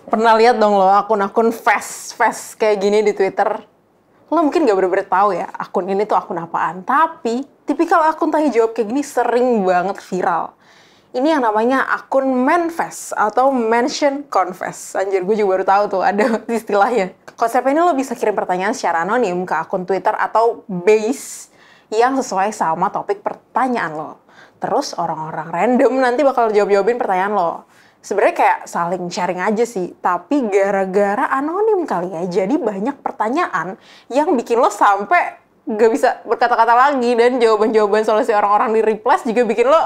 Pernah lihat dong lo akun-akun fast kayak gini di Twitter. Lo mungkin gak bener-bener tahu ya akun ini tuh akun apaan. Tapi tipikal akun tanya jawab kayak gini sering banget viral. Ini yang namanya akun manfest atau mention confess. Anjir, gue juga baru tahu tuh ada istilahnya. Konsepnya ini lo bisa kirim pertanyaan secara anonim ke akun Twitter atau base yang sesuai sama topik pertanyaan lo. Terus orang-orang random nanti bakal jawab-jawabin pertanyaan lo. Sebenarnya kayak saling sharing aja sih, tapi gara-gara anonim kali ya, jadi banyak pertanyaan yang bikin lo sampai gak bisa berkata-kata lagi, dan jawaban-jawaban solusi orang-orang di replies juga bikin lo...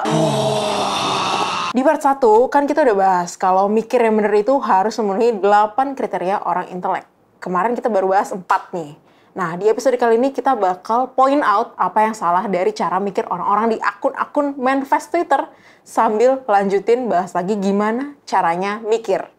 Di part 1, kan kita udah bahas kalau mikir yang bener itu harus memenuhi 8 kriteria orang intelek. Kemarin kita baru bahas 4 nih. Nah, di episode kali ini kita bakal point out apa yang salah dari cara mikir orang-orang di akun-akun manifest Twitter sambil lanjutin bahas lagi gimana caranya mikir.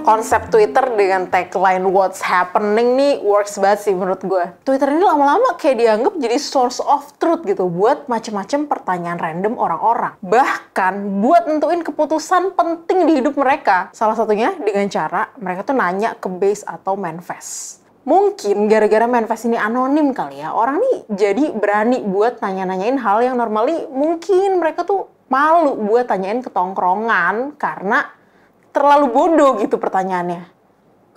Konsep Twitter dengan tagline What's Happening nih works banget sih menurut gue. Twitter ini lama-lama kayak dianggap jadi source of truth gitu buat macem-macem pertanyaan random orang-orang. Bahkan buat nentuin keputusan penting di hidup mereka. Salah satunya dengan cara mereka tuh nanya ke base atau manifest. Mungkin gara-gara manifest ini anonim kali ya, orang nih jadi berani buat nanya-nanyain hal yang normally mungkin mereka tuh malu buat tanyain ke tongkrongan karena terlalu bodoh gitu pertanyaannya.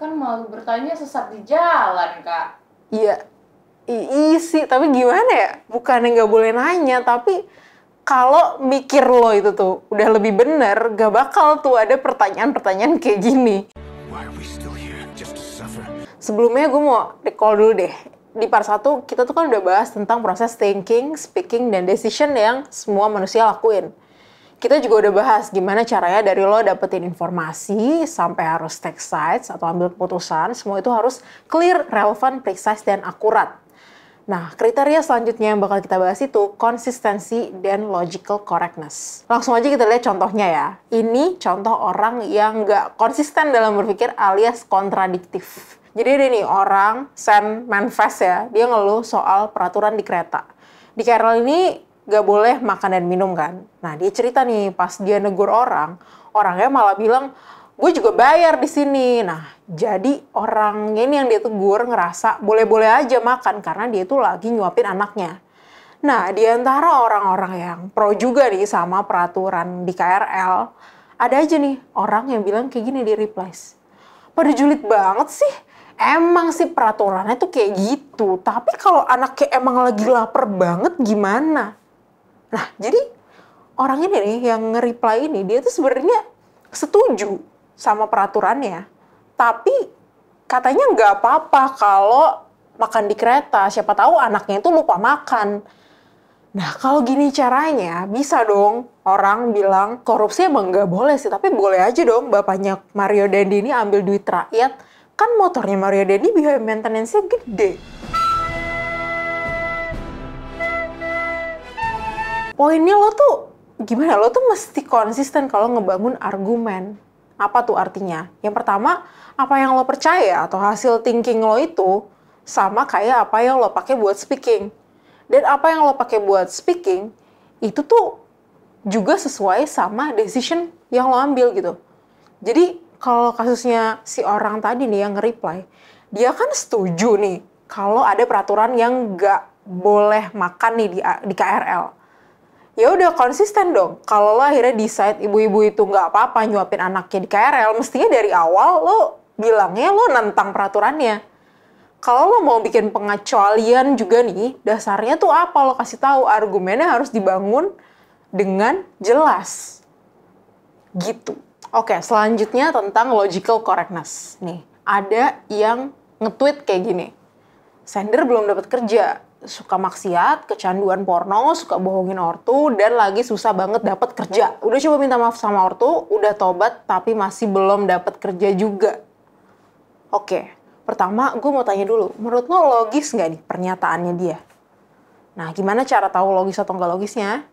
Kan malu bertanya sesat di jalan, Kak. Iya, iya sih, tapi gimana ya? Bukannya nggak boleh nanya, tapi kalau mikir lo itu tuh udah lebih bener, gak bakal tuh ada pertanyaan-pertanyaan kayak gini. Sebelumnya gue mau recall dulu deh. Di part 1, kita tuh kan udah bahas tentang proses thinking, speaking, dan decision yang semua manusia lakuin. Kita juga udah bahas gimana caranya dari lo dapetin informasi sampai harus take sides atau ambil keputusan, semua itu harus clear, relevan, precise, dan akurat. Nah, kriteria selanjutnya yang bakal kita bahas itu konsistensi dan logical correctness. Langsung aja kita lihat contohnya ya. Ini contoh orang yang nggak konsisten dalam berpikir alias kontradiktif. Jadi ada nih orang, send manifest ya, dia ngeluh soal peraturan di kereta. Di KRL ini gak boleh makan dan minum kan. Nah, dia cerita nih pas dia negur orangnya malah bilang, gue juga bayar di sini. Nah, jadi orang ini yang dia tegur ngerasa boleh-boleh aja makan karena dia tuh lagi nyuapin anaknya. Nah, di antara orang-orang yang pro juga nih sama peraturan di KRL, ada aja nih orang yang bilang kayak gini di replies. Pada julid banget sih. Emang sih peraturannya tuh kayak gitu. Tapi kalau anaknya emang lagi lapar banget gimana? Nah, jadi orang ini nih yang nge-reply ini, dia tuh sebenarnya setuju sama peraturannya. Tapi katanya nggak apa-apa kalau makan di kereta. Siapa tahu anaknya itu lupa makan. Nah, kalau gini caranya, bisa dong orang bilang korupsi emang nggak boleh sih. Tapi boleh aja dong bapaknya Mario Dendi ini ambil duit rakyat. Kan motornya Mario Dendi biaya maintenance-nya gede. Poinnya lo tuh gimana? Lo tuh mesti konsisten kalau ngebangun argumen. Apa tuh artinya? Yang pertama, apa yang lo percaya atau hasil thinking lo itu sama kayak apa yang lo pakai buat speaking. Dan apa yang lo pakai buat speaking itu tuh juga sesuai sama decision yang lo ambil gitu. Jadi kalau kasusnya si orang tadi nih yang nge-reply, dia kan setuju nih kalau ada peraturan yang nggak boleh makan nih di KRL. Ya udah konsisten dong. Kalau lo akhirnya decide ibu-ibu itu nggak apa-apa nyuapin anaknya di KRL, mestinya dari awal lo bilangnya lo nentang peraturannya. Kalau lo mau bikin pengecualian juga nih, dasarnya tuh apa? Lo kasih tahu, argumennya harus dibangun dengan jelas. Gitu. Oke, selanjutnya tentang logical correctness. Nih, ada yang nge-tweet kayak gini. Sender belum dapat kerja. Suka maksiat, kecanduan porno, suka bohongin ortu, dan lagi susah banget dapat kerja. Udah coba minta maaf sama ortu, udah tobat, tapi masih belum dapat kerja juga. Oke, pertama gue mau tanya dulu, menurut lo logis nggak nih pernyataannya dia? Nah, gimana cara tahu logis atau nggak logisnya?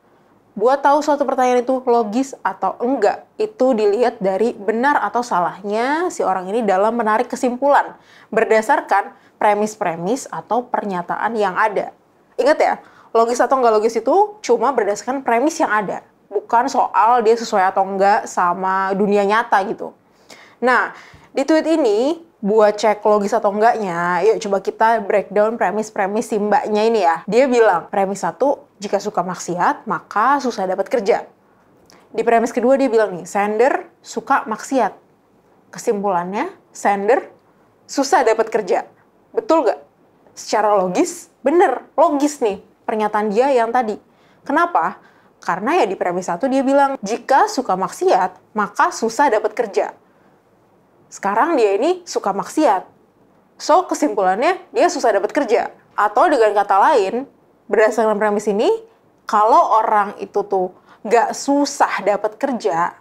Buat tahu suatu pertanyaan itu logis atau enggak, itu dilihat dari benar atau salahnya si orang ini dalam menarik kesimpulan berdasarkan premis-premis atau pernyataan yang ada. Ingat ya, logis atau nggak logis itu cuma berdasarkan premis yang ada. bukan soal dia sesuai atau enggak sama dunia nyata gitu. Nah, di tweet ini, buat cek logis atau enggaknya, yuk coba kita breakdown premis-premis si mbaknya ini ya. Dia bilang, premis 1, jika suka maksiat, maka susah dapat kerja. Di premis kedua dia bilang nih, sender suka maksiat. Kesimpulannya, sender susah dapat kerja. Betul gak? Secara logis, bener, logis nih pernyataan dia yang tadi. Kenapa? Karena ya di premis 1 dia bilang, jika suka maksiat, maka susah dapat kerja. Sekarang dia ini suka maksiat. So, kesimpulannya dia susah dapat kerja. Atau dengan kata lain, berdasarkan premis ini, kalau orang itu tuh nggak susah dapat kerja,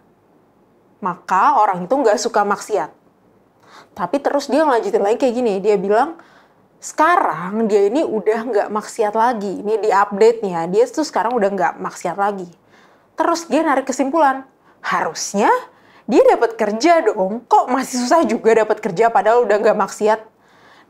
maka orang itu nggak suka maksiat. Tapi terus dia ngelanjutin lagi kayak gini, dia bilang, sekarang dia ini udah nggak maksiat lagi. Ini di update-nya, dia tuh sekarang udah nggak maksiat lagi. Terus dia narik kesimpulan, harusnya dia dapat kerja dong. Kok masih susah juga dapat kerja padahal udah nggak maksiat?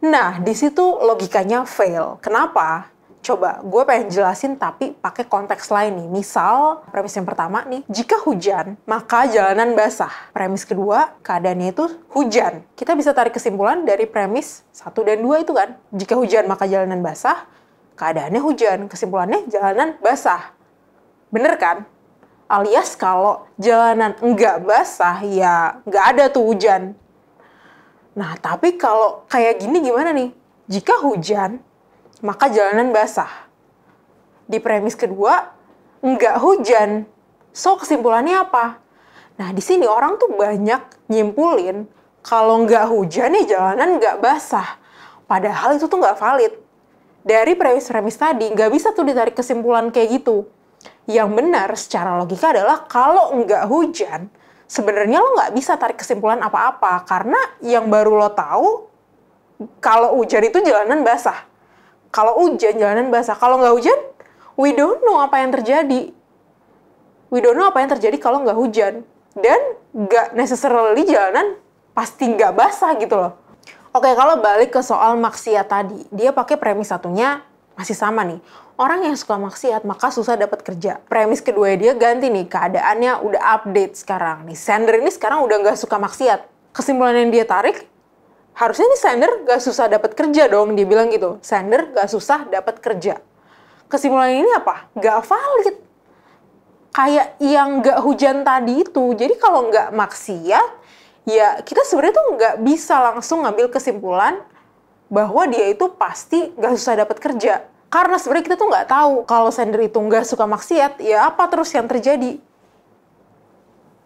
Nah, di situ logikanya fail. Kenapa? Coba, gue pengen jelasin tapi pakai konteks lain nih. Misal, premis yang pertama nih, jika hujan, maka jalanan basah. Premis kedua, keadaannya itu hujan. Kita bisa tarik kesimpulan dari premis 1 dan 2 itu kan. Jika hujan, maka jalanan basah. Keadaannya hujan. Kesimpulannya jalanan basah. Bener kan? Alias kalau jalanan enggak basah, ya nggak ada tuh hujan. Nah, tapi kalau kayak gini gimana nih? Jika hujan, maka jalanan basah. Di premis kedua, enggak hujan. So, kesimpulannya apa? Nah, di sini orang tuh banyak nyimpulin kalau enggak hujan ya jalanan enggak basah. Padahal itu tuh enggak valid. Dari premis-premis tadi, nggak bisa tuh ditarik kesimpulan kayak gitu. Yang benar secara logika adalah kalau enggak hujan, sebenarnya lo nggak bisa tarik kesimpulan apa-apa. Karena yang baru lo tahu, kalau hujan itu jalanan basah. Kalau hujan, jalanan basah. Kalau nggak hujan, we don't know apa yang terjadi. We don't know apa yang terjadi kalau nggak hujan. Dan nggak necessarily jalanan pasti nggak basah gitu loh. Oke, kalau balik ke soal maksiat tadi, dia pakai premis satunya masih sama nih. Orang yang suka maksiat, maka susah dapat kerja. Premis kedua dia ganti nih, keadaannya udah update sekarang. Nih, sender ini sekarang udah nggak suka maksiat. Kesimpulan yang dia tarik, harusnya nih sender gak susah dapat kerja dong, dia bilang gitu. Sender gak susah dapat kerja. Kesimpulan ini apa? Gak valid. Kayak yang gak hujan tadi itu. Jadi kalau gak maksiat, ya kita sebenarnya tuh gak bisa langsung ngambil kesimpulan bahwa dia itu pasti gak susah dapat kerja. Karena sebenarnya kita tuh gak tahu kalau sender itu gak suka maksiat, ya apa terus yang terjadi?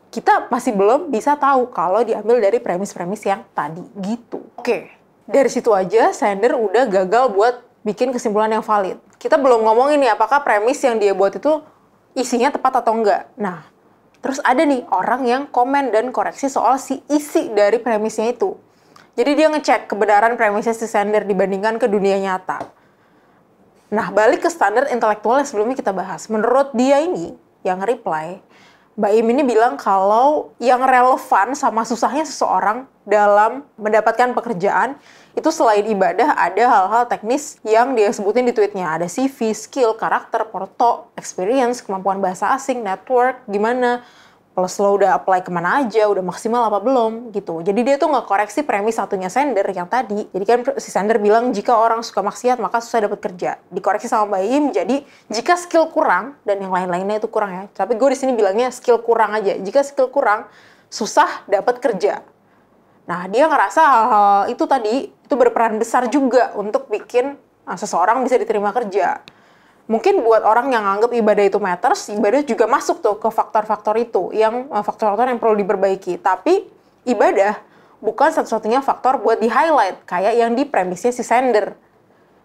Kita masih belum bisa tahu kalau diambil dari premis-premis yang tadi gitu. Oke, dari situ aja sender udah gagal buat bikin kesimpulan yang valid. Kita belum ngomongin nih apakah premis yang dia buat itu isinya tepat atau enggak. Nah, terus ada nih orang yang komen dan koreksi soal si isi dari premisnya itu. Jadi dia ngecek kebenaran premisnya si sender dibandingkan ke dunia nyata. Nah, balik ke standar intelektual yang sebelumnya kita bahas. Menurut dia ini, yang reply, Mbak Im ini bilang kalau yang relevan sama susahnya seseorang dalam mendapatkan pekerjaan itu selain ibadah ada hal-hal teknis yang dia sebutin di tweetnya. Ada CV, skill, karakter, porto, experience, kemampuan bahasa asing, network, gimana, plus lo udah apply kemana aja, udah maksimal apa belum, gitu. Jadi dia tuh nge-koreksi premis satunya sender yang tadi. Jadi kan si sender bilang jika orang suka maksiat maka susah dapat kerja. Dikoreksi sama Mbak Im, jadi jika skill kurang, dan yang lain-lainnya itu kurang ya. Tapi gue di sini bilangnya skill kurang aja. Jika skill kurang, susah dapat kerja. Nah, dia ngerasa hal-hal itu tadi, itu berperan besar juga untuk bikin seseorang bisa diterima kerja. Mungkin buat orang yang anggap ibadah itu matters, ibadah juga masuk tuh ke faktor-faktor itu, yang faktor-faktor yang perlu diperbaiki. Tapi ibadah bukan satu-satunya faktor buat di-highlight, kayak yang di premisnya si sender.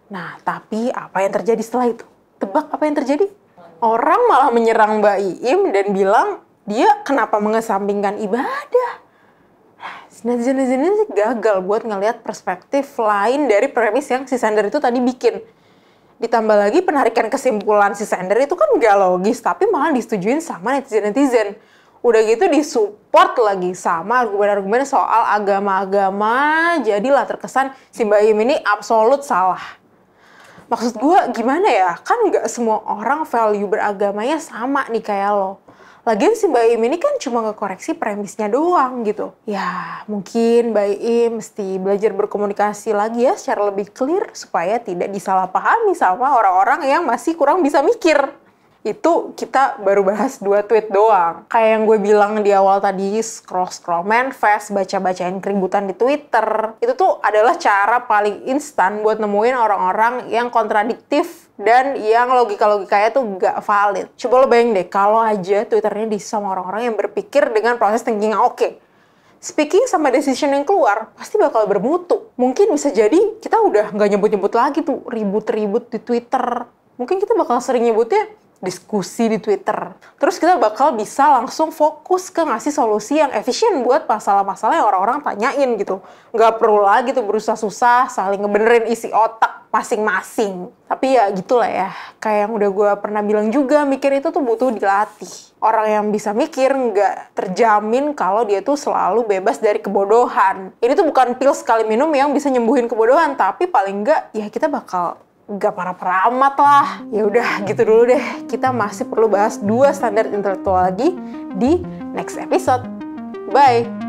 Nah, tapi apa yang terjadi setelah itu? Tebak apa yang terjadi? Orang malah menyerang Mbak Iim dan bilang, dia kenapa mengesampingkan ibadah? Netizen-netizen ini gagal buat ngelihat perspektif lain dari premis yang si sender itu tadi bikin. Ditambah lagi penarikan kesimpulan si sender itu kan nggak logis, tapi malah disetujuin sama netizen-netizen. Udah gitu disupport lagi sama argumen-argumen soal agama-agama, jadilah terkesan si Mbak Im ini absolut salah. Maksud gue gimana ya, kan nggak semua orang value beragamanya sama nih kayak lo. Lagian si Mbak Im ini kan cuma ngekoreksi premisnya doang gitu. Ya mungkin Mbak Im mesti belajar berkomunikasi lagi ya secara lebih clear supaya tidak disalahpahami sama orang-orang yang masih kurang bisa mikir. Itu kita baru bahas 2 tweet doang. Kayak yang gue bilang di awal tadi, scroll-scroll manifest, baca-bacain keributan di Twitter. Itu tuh adalah cara paling instan buat nemuin orang-orang yang kontradiktif dan yang logika-logikanya tuh gak valid. Coba lo bayangin deh, kalau aja Twitternya diisi sama orang-orang yang berpikir dengan proses thinking yang oke. Speaking sama decision yang keluar, pasti bakal bermutu. Mungkin bisa jadi kita udah gak nyebut-nyebut lagi tuh ribut-ribut di Twitter. Mungkin kita bakal sering nyebutnya diskusi di Twitter. Terus kita bakal bisa langsung fokus ke ngasih solusi yang efisien buat masalah-masalah yang orang-orang tanyain gitu. Nggak perlu lagi tuh berusaha-susah saling ngebenerin isi otak masing-masing. Tapi ya gitulah ya. Kayak yang udah gue pernah bilang juga, mikir itu tuh butuh dilatih. Orang yang bisa mikir nggak terjamin kalau dia tuh selalu bebas dari kebodohan. Ini tuh bukan pil sekali minum yang bisa nyembuhin kebodohan, tapi paling nggak ya kita bakal gak parah-parah amat lah. Ya udah gitu dulu deh. Kita masih perlu bahas 2 standar intelektual lagi di next episode. Bye.